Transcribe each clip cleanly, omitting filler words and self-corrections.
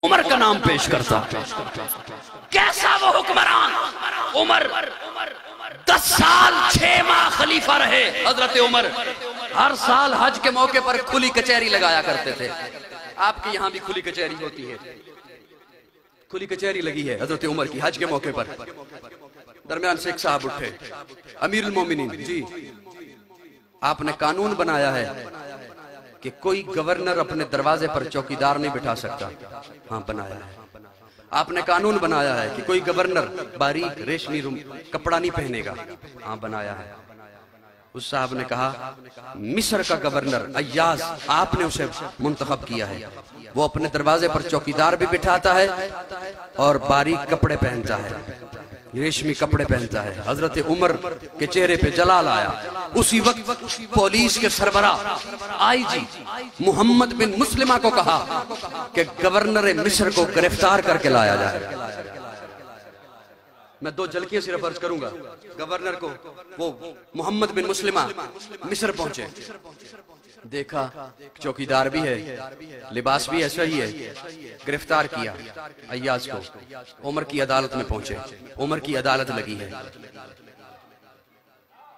उमर का नाम पेश करता। कैसा वो हुक्मरान उमर, 10 साल 6 माह खलीफा रहे हजरत उमर। हर साल हज के मौके पर खुली कचहरी लगाया करते थे। आपके यहां भी खुली कचहरी होती है? खुली कचहरी लगी है हजरत उमर की हज के मौके पर। दरमियान से एक साहब उठे, अमीरुल मोमिनीन जी, आपने कानून बनाया है कि कोई गवर्नर अपने दरवाजे पर चौकीदार नहीं बिठा सकता। हाँ बनाया है। आपने कानून बनाया है कि कोई गवर्नर बारीक रेशमी कपड़ा नहीं पहनेगा। हाँ बनाया है। उस साहब ने कहा, मिस्र का गवर्नर अय्याज आपने उसे मुंतखब किया है, वो अपने दरवाजे पर चौकीदार भी बिठाता है और बारीक कपड़े पहनता है, रेशमी कपड़े पहनता है। हजरत उमर के चेहरे पे जलाल आया। उसी वक्त पुलिस के सरबराह आईजी मोहम्मद बिन मुस्लिमा को कहा कि गवर्नर मिस्र को गिरफ्तार करके लाया जाए। मैं 2 झलकियां सिर्फ अर्ज करूंगा। गवर्नर को, वो मोहम्मद बिन मुस्लिमा मिस्र पहुंचे, देखा चौकीदार भी है, लिबास भी ऐसा ही है, गिरफ्तार किया अय्याज को, उमर की अदालत में पहुंचे। उमर की अदालत लगी है।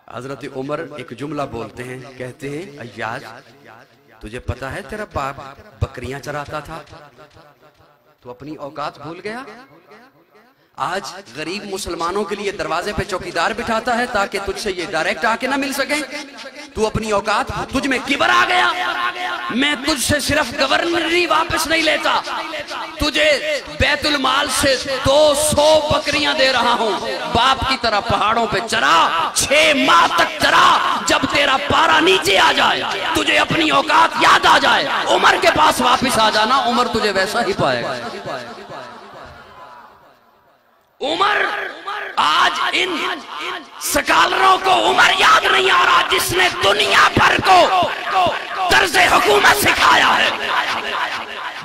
हजरत उमर एक जुमला बोलते हैं, कहते हैं, अय्याज तुझे पता है तेरा बाप बकरियां चराता था, तू अपनी औकात भूल गया। आज गरीब मुसलमानों के लिए दरवाजे पे चौकीदार बिठाता है ताकि तुझसे ये डायरेक्ट आके ना मिल सके। तू अपनी औकात, तुझ में किबर आ गया। मैं तुझसे सिर्फ गवर्नरी वापस नहीं लेता, तुझे बैतुल माल से 200 बकरियां दे रहा हूं। बाप की तरह पहाड़ों पे चरा, 6 माह तक चरा। जब तेरा पारा नीचे आ जाए, तुझे अपनी औकात याद आ जाए, उमर के पास वापिस आ जाना, उमर तुझे वैसा ही पाएगा। उमर, आज इन स्कॉलरों को उमर याद नहीं आ रहा जिसने दुनिया भर को तर्ज़े हुकूमत सिखाया है,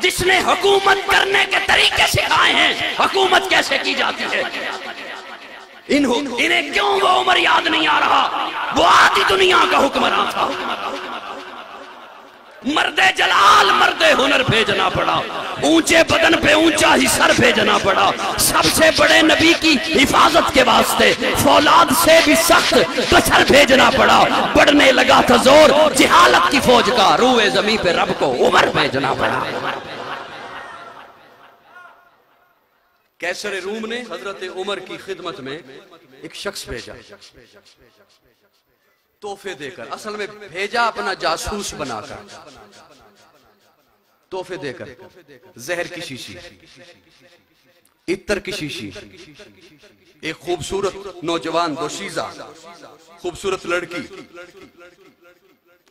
जिसने हुकूमत करने के तरीके सिखाए हैं, हुकूमत कैसे की जाती है। इन्हें क्यों वो उमर याद नहीं आ रहा? वो आधी दुनिया का हुक्मरान था। मर्दे जलाल मर्दे हुनर भेजना पड़ा, ऊंचे बदन पे ऊंचा ही सर भेजना पड़ा। सबसे बड़े नबी की हिफाजत के वास्ते फौलाद से भी सख्त बशर भेजना पड़ा। बढ़ने लगा था जोर जिहालत की फौज का, रूए जमी पे रब को उमर भेजना पड़ा। कैसर रूम ने हजरत उमर की खिदमत में एक शख्स भेजा, तोहफे देकर। असल में भेजा अपना जासूस बनाकर, तोहफे देकर। जहर की शीशी, इत्तर की शीशी, एक खूबसूरत नौजवान दोशीजा खूबसूरत लड़की।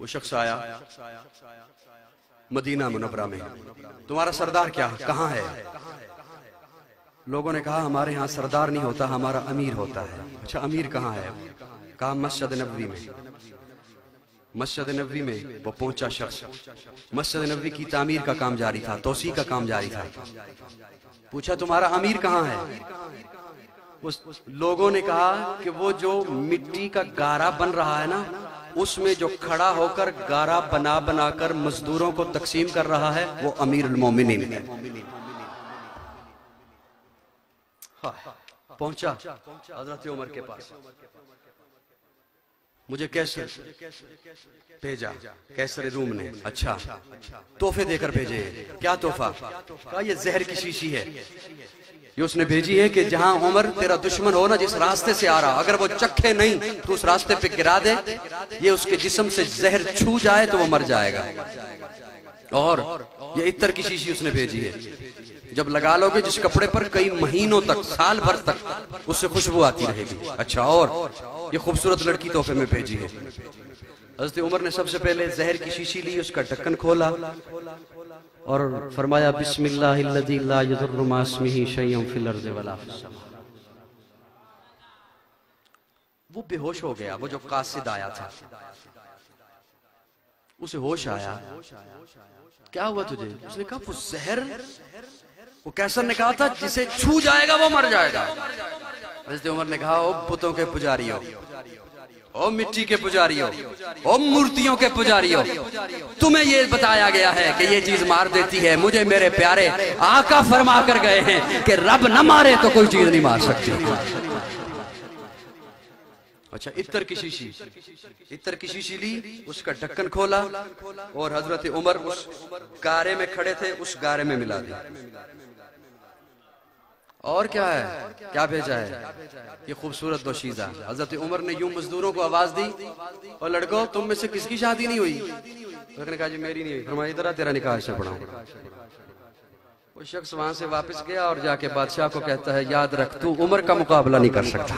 वो शख्स आया मदीना मुनव्वरा में, तुम्हारा सरदार क्या कहाँ है? लोगों ने कहा हमारे यहाँ सरदार नहीं होता, हमारा अमीर होता है। अच्छा अमीर कहाँ है? कहा मस्जिद नबवी में। मस्जिद नबवी में वो पहुंचा शख्स, मस्जिद नबवी की तामीर का काम जारी था, तोसी का काम जारी था। पूछा तुम्हारा अमीर कहाँ है? उस लोगों ने कहा कि वो जो मिट्टी का गारा बन रहा है ना, उसमें जो खड़ा होकर गारा बना बनाकर मजदूरों को तकसीम कर रहा है, वो अमीरुल मोमिनीन है। पहुंचा हजरत उमर के पास, मुझे कैसर भेजा, कैसर रूम ने। अच्छा तोहफे देकर भेजे। क्या तोहफा? कहा ये जहर की शीशी है, ये उसने भेजी है कि जहां उमर तेरा दुश्मन हो ना, जिस रास्ते से आ रहा, अगर वो चखे नहीं तो उस रास्ते पे गिरा दे, ये उसके जिस्म से जहर छू जाए तो वो मर जाएगा। और ये इत्तर की शीशी उसने भेजी है, जब लगा लोगे जिस कपड़े पर कई महीनों तक, साल भर तक उससे खुशबू आती रहेगी। अच्छा और ये खूबसूरत लड़की तोहफे में भेजी है। हज़रत उमर ने सबसे पहले जहर की शीशी ली, उसका ढक्कन खोला और फरमाया बिस्मिल्लाहिल्लज़ी ला यज़ुर्रु मा इस्मिही शैउन फिल अर्ज़ि वला फिस समा। वो बेहोश हो गया। वो जो कासिद आया था उसे होश आया। क्या हुआ तुझे? उसने कहा वो जहर, वो कैसर ने कहा था जिसे छू जाएगा वो मर जाएगा। हज़रत उमर ने कहा ओ बुतों के पुजारियों, ओ मिट्टी के पुजारियों, ओ मूर्तियों के पुजारियों, तुम्हें ये बताया गया है कि ये चीज मार देती है, मुझे मेरे प्यारे आका फरमा कर गए हैं कि रब न मारे तो कोई चीज नहीं मार सकती। अच्छा, इत्तर की शीशी, इत्तर की शीशी ली, उसका ढक्कन खोला और हजरत उमर उस गारे में खड़े थे, उस गारे में मिला दिया। और क्या है, क्या भेजा है, ये खूबसूरत दोशीज़ा। हजरत उमर ने यूं मजदूरों को आवाज दी, और लड़कों तुम में से किसकी शादी नहीं हुई? तो उसने कहा जी मेरी नहीं हुई। फरमाया इधर आ, तेरा निकाह से पढ़ाऊं। वो शख्स वहां से वापस गया और जाके बादशाह को कहता है याद रख तू उमर का मुकाबला नहीं कर सकता।